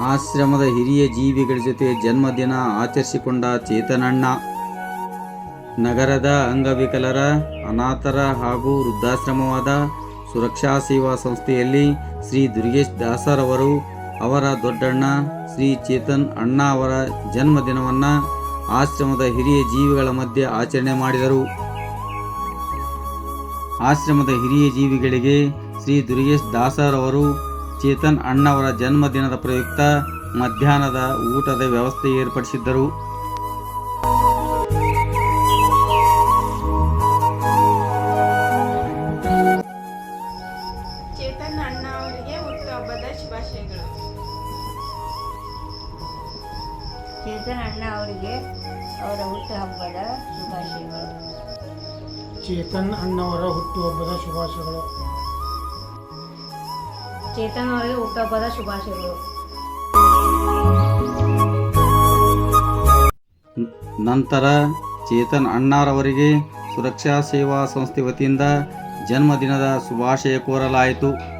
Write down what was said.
ಆಶ್ರಮದ ಹಿರಿಯ ಜೀವಿಗಳ ಜೊತೆ ಜನ್ಮದಿನ ಆಚರಿಸಿಕೊಂಡ ಚೇತನಣ್ಣ. ನಗರದ ಅಂಗವಿಕಲರ, ಅನಾಥರ ಹಾಗೂ ವೃದ್ಧಾಶ್ರಮವಾದ ಸುರಕ್ಷಾ ಸೇವಾ ಸಂಸ್ಥೆಯಲ್ಲಿ ಶ್ರೀ ದುರ್ಗೇಶ್ ದಾಸರವರು ಅವರ ದೊಡ್ಡಣ್ಣ ಶ್ರೀ ಚೇತನ್ ಅಣ್ಣ ಅವರ ಜನ್ಮದಿನವನ್ನು ಆಶ್ರಮದ ಹಿರಿಯ ಜೀವಿಗಳ ಮಧ್ಯೆ ಆಚರಣೆ ಮಾಡಿದರು. ಆಶ್ರಮದ ಹಿರಿಯ ಜೀವಿಗಳಿಗೆ ಶ್ರೀ ದುರ್ಗೇಶ್ ದಾಸರವರು ಚೇತನ್ ಅಣ್ಣವರ ಜನ್ಮದಿನದ ಪ್ರಯುಕ್ತ ಮಧ್ಯಾಹ್ನದ ಊಟದ ವ್ಯವಸ್ಥೆ ಏರ್ಪಡಿಸಿದ್ದರು. ಚೇತನ್ ಅಣ್ಣ ಅವರಿಗೆ ಹುಟ್ಟುಹಬ್ಬದ ಶುಭಾಶಯಗಳು. ಚೇತನ್ ಅಣ್ಣ ಅವರಿಗೆ ಅವರ ಹುಟ್ಟುಹಬ್ಬದ ಶುಭಾಶಯಗಳು. ಚೇತನ್ ಅಣ್ಣವರ ಹುಟ್ಟುಹಬ್ಬದ ಶುಭಾಶಯಗಳು. ಚೇತನ್ ಅವರಿಗೆ ಹುಟ್ಟುಹಬ್ಬದ ಶುಭಾಶಯಗಳು. ನಂತರ ಚೇತನ್ ಅಣ್ಣರವರಿಗೆ ಸುರಕ್ಷಾ ಸೇವಾ ಸಂಸ್ಥೆ ವತಿಯಿಂದ ಜನ್ಮದಿನದ ಶುಭಾಶಯ ಕೋರಲಾಯಿತು.